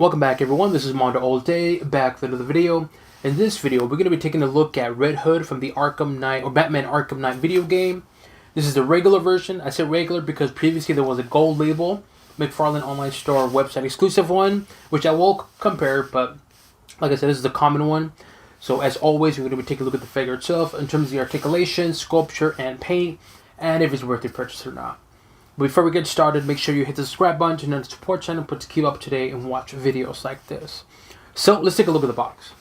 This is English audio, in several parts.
Welcome back, everyone. This is MandoAllDay, back with another video. In this video, we're going to be taking a look at Red Hood from the Arkham Knight, or Batman Arkham Knight video game. This is the regular version. I said regular because previously there was a gold label, McFarlane online store website exclusive one, which I will compare, but like I said, this is the common one. So as always, we're going to be taking a look at the figure itself in terms of the articulation, sculpture, and paint, and if it's worth the purchase or not. Before we get started, make sure you hit the subscribe button and the support channel to keep up to date and watch videos like this. So let's take a look at the box.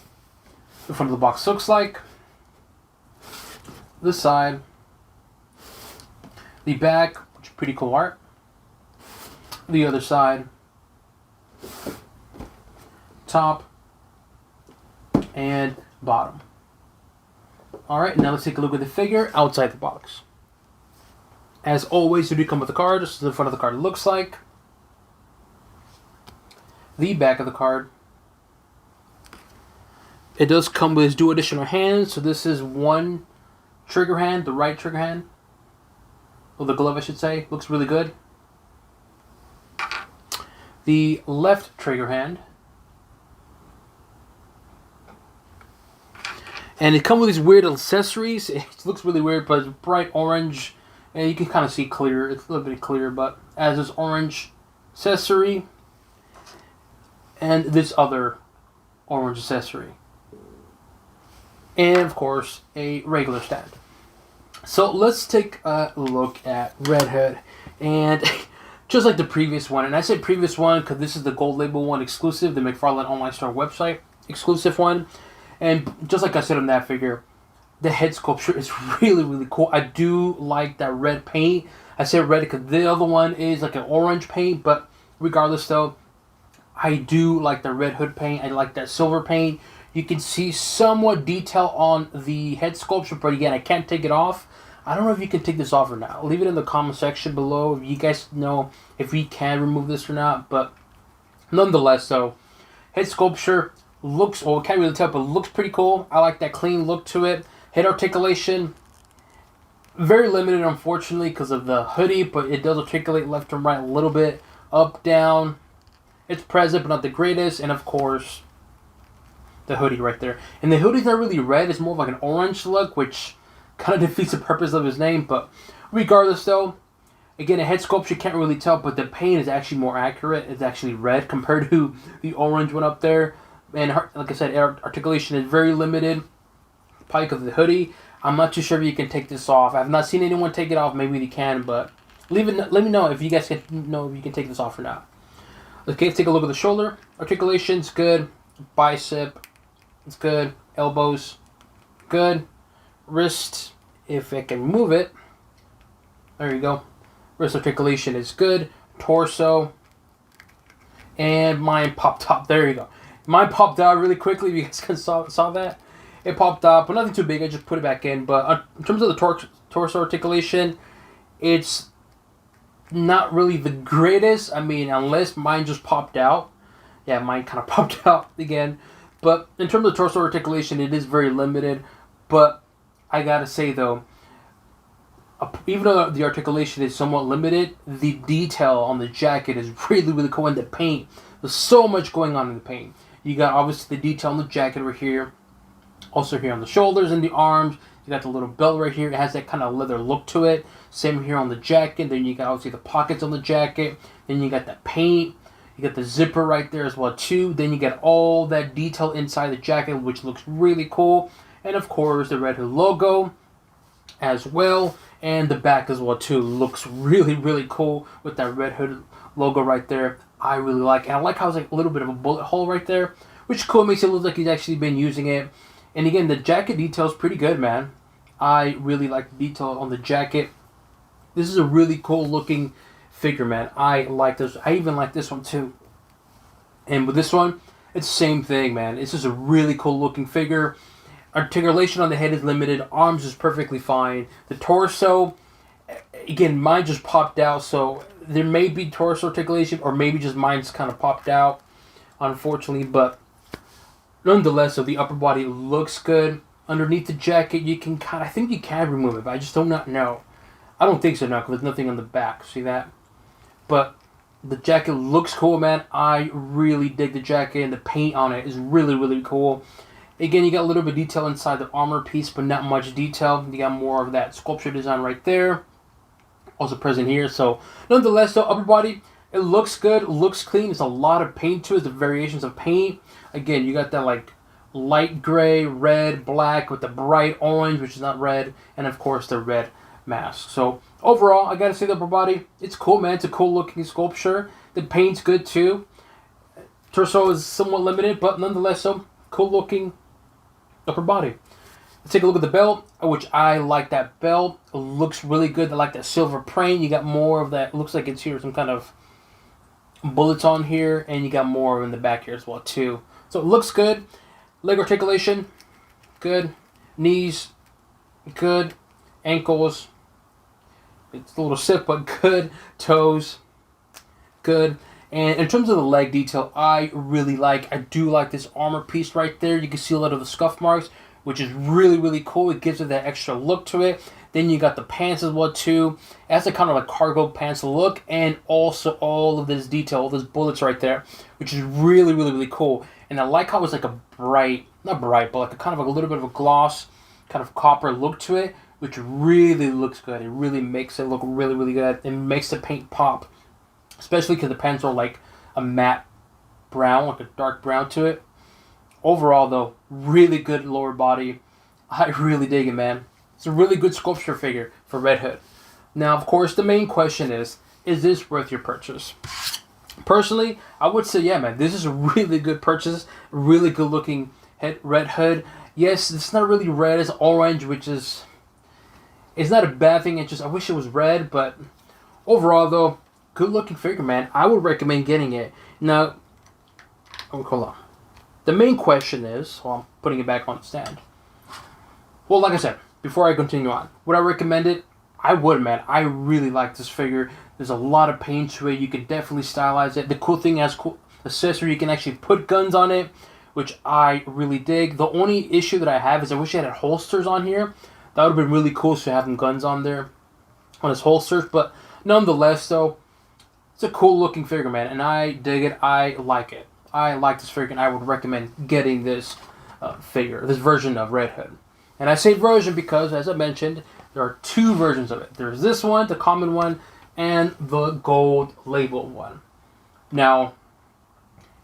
The front of the box looks like this side, the back, which is pretty cool art, the other side, top, and bottom. Alright, now let's take a look at the figure outside the box. As always, you do come with the card. This is the front of the card looks like. The back of the card. It does come with 2 additional hands. So this is one trigger hand, the right trigger hand. Or the glove, I should say. Looks really good. The left trigger hand. And it comes with these weird accessories. It looks really weird, but it's bright orange. And you can kind of see clear. It's a little bit clear, but as this orange accessory and this other orange accessory. And of course, a regular stand. So let's take a look at Red Hood. And just like the previous one, and I said previous one because this is the gold label one exclusive, the McFarlane online store website exclusive one. And just like I said on that figure, the head sculpture is really cool. I do like that red paint. I said red because the other one is like an orange paint, but regardless though, I do like the Red Hood paint. I like that silver paint. You can see somewhat detail on the head sculpture, but again, I can't take it off. I don't know if you can take this off or not. Leave it in the comment section below if you guys know if we can remove this or not, but nonetheless though, head sculpture looks, well, can't really tell, but looks pretty cool. I like that clean look to it. Head articulation, very limited unfortunately because of the hoodie, but it does articulate left and right a little bit, up, down. It's present, but not the greatest. And of course, the hoodie right there. And the hoodie's not really red, it's more of like an orange look, which kind of defeats the purpose of his name. But regardless though, again, a head sculpture can't really tell, but the paint is actually more accurate. It's actually red compared to the orange one up there. And like I said, articulation is very limited. Probably because of the hoodie. I'm not too sure if you can take this off. I've not seen anyone take it off. Maybe they can, but let me know if you guys can know if you can take this off or not. Okay, let's take a look at the shoulder. Articulation's good. Bicep, it's good. Elbows, good. Wrist, if I can move it. There you go. Wrist articulation is good. Torso. And mine popped up. There you go. Mine popped out really quickly. You guys can saw that. It popped up, but nothing too big. I just put it back in. But in terms of the torso articulation, it's not really the greatest. I mean, unless mine just popped out. Yeah, mine kind of popped out again. But in terms of torso articulation, it is very limited. But I gotta say though, even though the articulation is somewhat limited, the detail on the jacket is really cool. And the paint, there's so much going on in the paint. You got obviously the detail on the jacket right here. Also here on the shoulders and the arms, you got the little belt right here. It has that kind of leather look to it. Same here on the jacket. Then you got obviously the pockets on the jacket. Then you got the paint. You got the zipper right there as well too. Then you got all that detail inside the jacket, which looks really cool. And of course the Red Hood logo as well. And the back as well too. Looks really cool with that Red Hood logo right there. I really like it. And I like how it's like a little bit of a bullet hole right there, which cool, makes it look like he's actually been using it. And again, the jacket detail is pretty good, man. I really like the detail on the jacket. This is a really cool looking figure, man. I like this. I even like this one too. And with this one, it's the same thing, man. It's just a really cool looking figure. Articulation on the head is limited. Arms is perfectly fine. The torso, again, mine just popped out. So there may be torso articulation, or maybe just mine's kind of popped out, unfortunately. But nonetheless, so the upper body looks good. Underneath the jacket, you can I think you can remove it, but I just do not know. I don't think so now because there's nothing on the back. See that? But The jacket looks cool, man. I really dig the jacket, and the paint on it is really, really cool. Again, you got a little bit of detail inside the armor piece, but not much detail. You got more of that sculpture design right there. Also present here. So, nonetheless, though, upper body, it looks good, looks clean. There's a lot of paint to it, the variations of paint. Again, you got that, like, light gray, red, black, with the bright orange, which is not red, and, of course, the red mask. So, overall, I gotta say the upper body, it's cool, man. It's a cool looking sculpture. The paint's good too. Torso is somewhat limited, but nonetheless, so cool looking upper body. Let's take a look at the belt, which I like that belt. It looks really good. I like that silver print. You got more of that. It looks like it's here, some kind of bullets on here, and you got more in the back here as well too. So it looks good. Leg articulation, good. Knees, good. Ankles, it's a little stiff, but good. Toes, good. And in terms of the leg detail, I do like this armor piece right there. You can see a lot of the scuff marks, which is really, really cool. It gives it that extra look to it. Then you got the pants as well too. It has a kind of a cargo pants look, and also all of this detail, all those bullets right there, which is really, really, really cool. And I like how it's like a bright, not bright, but like a kind of a little bit of a gloss, kind of copper look to it, which really looks good. It really makes it look really, really good. It makes the paint pop, especially because the pants are like a matte brown, like a dark brown to it. Overall, though, really good lower body. I really dig it, man. It's a really good sculpture figure for Red Hood. Now, of course, the main question is this worth your purchase? Personally, I would say, yeah, man, this is a really good purchase. Really good looking Red Hood. Yes, it's not really red, it's orange, which is... It's not a bad thing, it's just I wish it was red, but overall, though, good looking figure, man. I would recommend getting it. Now, hold on. The main question is, well, I'm putting it back on the stand. Well, like I said, before I continue on, would I recommend it? I would, man. I really like this figure. There's a lot of paint to it. You can definitely stylize it. The cool thing, it has cool accessory. You can actually put guns on it, which I really dig. The only issue that I have is I wish it had holsters on here. That would have been really cool to have them guns on there, on his holsters. But nonetheless, though, it's a cool looking figure, man. And I dig it. I like it. I like this figure, and I would recommend getting this figure, this version of Red Hood. And I say version because, as I mentioned, there are two versions of it. There's this one, the common one, and the gold labeled one. Now,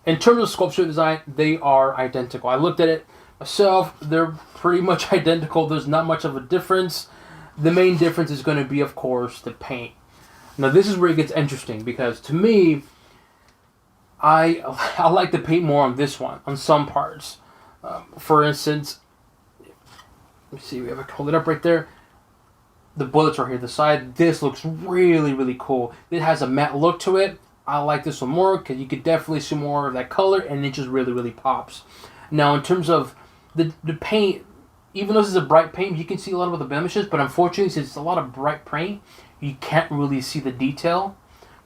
in terms of sculpture design, they are identical. I looked at it myself. They're pretty much identical. There's not much of a difference. The main difference is going to be, of course, the paint. Now, this is where it gets interesting because, to me, I like the paint more on this one, on some parts. For instance, let me see, we have to hold it up right there. The bullets are here, the side. This looks really, really cool. It has a matte look to it. I like this one more because you could definitely see more of that color, and it just really, really pops. Now, in terms of the paint, even though this is a bright paint, you can see a lot of the blemishes, but unfortunately, since it's a lot of bright paint, you can't really see the detail.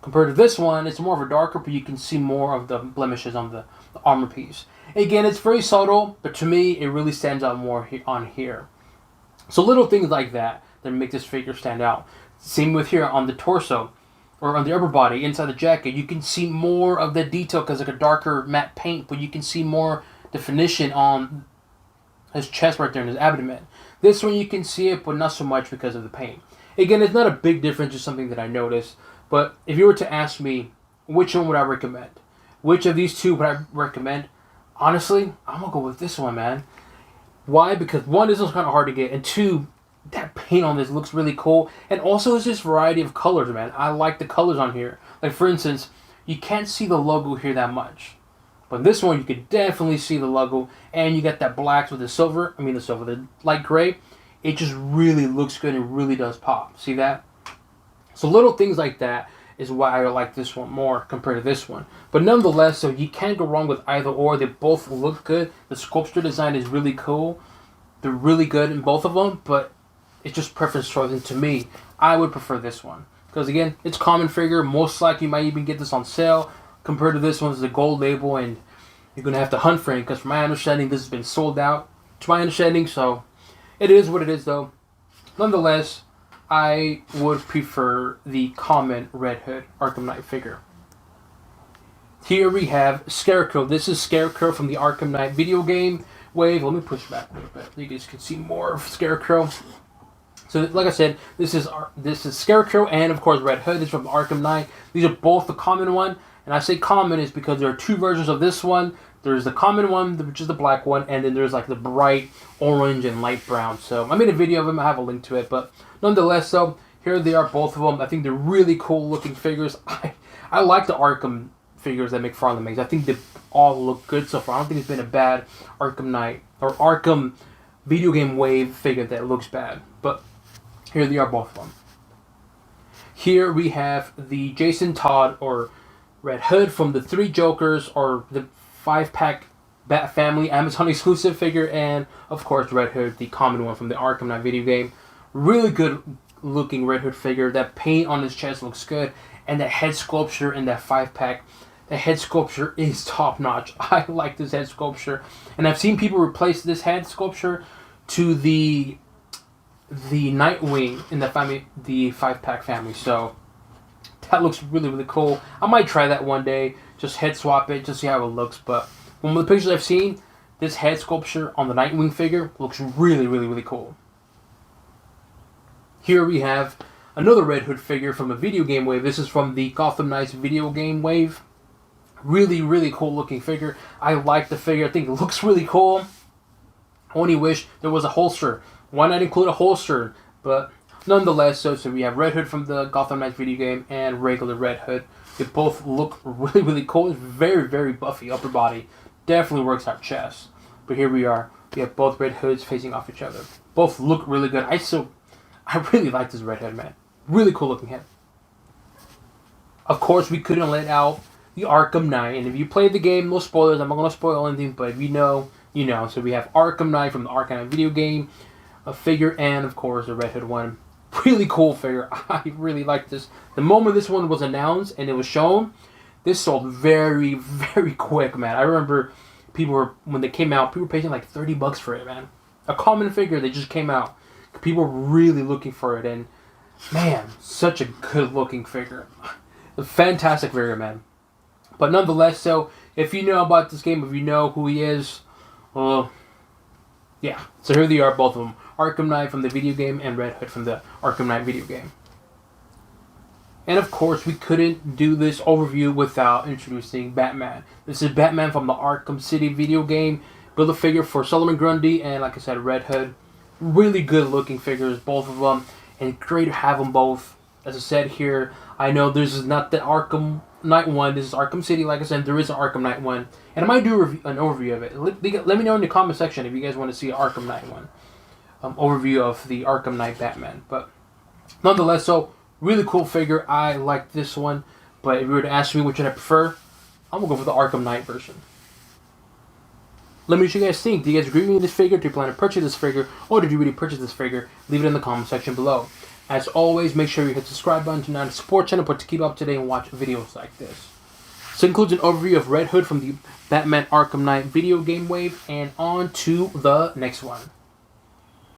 Compared to this one, it's more of a darker, but you can see more of the blemishes on the armor piece. Again, it's very subtle, but to me, it really stands out more on here. So little things like that make this figure stand out. Same with here on the torso, or on the upper body, inside the jacket. You can see more of the detail because it's like a darker matte paint, but you can see more definition on his chest right there and his abdomen. This one you can see it, but not so much because of the paint. Again, it's not a big difference, just something that I noticed. But if you were to ask me, which one would I recommend? Which of these two would I recommend? Honestly, I'm going to go with this one, man. Why? Because one, this one's kind of hard to get. And two, that paint on this looks really cool. And also, it's this variety of colors, man. I like the colors on here. Like, for instance, you can't see the logo here that much. But this one, you can definitely see the logo. And you got that blacks with the silver. The light gray. It just really looks good. It really does pop. See that? So little things like that is why I like this one more compared to this one. But nonetheless, so you can't go wrong with either or. They both look good. The sculpture design is really cool. They're really good in both of them, but it's just preference choice. And to me, I would prefer this one. Because again, it's common figure. Most likely you might even get this on sale. Compared to this one, it's a gold label, and you're going to have to hunt for it. Because from my understanding, this has been sold out. To my understanding, so it is what it is though. Nonetheless, I would prefer the common Red Hood Arkham Knight figure. Here we have Scarecrow. This is Scarecrow from the Arkham Knight video game wave. Let me push back a little bit so you guys can see more of Scarecrow. So, like I said, this is Scarecrow and, of course, Red Hood. This is from Arkham Knight. These are both the common one. And I say common is because there are two versions of this one. There's the common one, which is the black one, and then there's like the bright orange and light brown. So I made a video of them. I have a link to it. But nonetheless, though, here they are, both of them. I think they're really cool looking figures. I like the Arkham figures that McFarlane makes. I think they all look good so far. I don't think it's been a bad Arkham Knight or Arkham video game wave figure that looks bad. But here they are, both of them. Here we have the Jason Todd or Red Hood from the Three Jokers or the 5-pack Bat Family Amazon exclusive figure, and of course Red Hood, the common one from the Arkham Knight video game. Really good looking Red Hood figure. That paint on his chest looks good, and that head sculpture in that 5-pack, the head sculpture is top notch. I like this head sculpture, and I've seen people replace this head sculpture to the Nightwing in the family, the 5-pack family. So that looks really, really cool. I might try that one day. Just head swap it, just see how it looks. But from the pictures I've seen, this head sculpture on the Nightwing figure looks really, really, really cool. Here we have another Red Hood figure from a video game wave. This is from the Gotham Knights video game wave. Really, really cool looking figure. I like the figure. I think it looks really cool. I only wish there was a holster. Why not include a holster? But nonetheless, so we have Red Hood from the Gotham Knights video game and regular Red Hood. They both look really, really cool. It's very, very buffy upper body. Definitely works out chest. But here we are. We have both Red Hoods facing off each other. Both look really good. I really like this Red Hood, man. Really cool looking head. Of course, we couldn't let out the Arkham Knight. And if you played the game, no spoilers. I'm not going to spoil anything. But if you know, you know. So we have Arkham Knight from the Arkham Knight video game. A figure, and of course the Red Hood one. Really cool figure. I really like this. The moment this one was announced and it was shown, this sold very, very quick, man. I remember when they came out, people were paying like $30 for it, man. A common figure, they just came out. People were really looking for it, and man, such a good looking figure. A fantastic figure, man. But nonetheless, so if you know about this game, if you know who he is, well, yeah. So here they are, both of them. Arkham Knight from the video game and Red Hood from the Arkham Knight video game. And of course, we couldn't do this overview without introducing Batman. This is Batman from the Arkham City video game. Build a figure for Solomon Grundy and, like I said, Red Hood. Really good looking figures, both of them. And great to have them both. As I said here, I know this is not the Arkham Knight one. This is Arkham City. Like I said, there is an Arkham Knight one. And I might do an overview of it. Let me know in the comment section if you guys want to see an Arkham Knight one. Overview of the Arkham Knight Batman. But nonetheless, so really cool figure. I like this one. But if you were to ask me which one I prefer, I'm going to go for the Arkham Knight version. Let me know what you guys think. Do you guys agree with this figure? Do you plan to purchase this figure? Or did you really purchase this figure? Leave it in the comment section below. As always, make sure you hit the subscribe button to not support channel, but to keep up to date and watch videos like this. So it includes an overview of Red Hood from the Batman Arkham Knight video game wave. And on to the next one.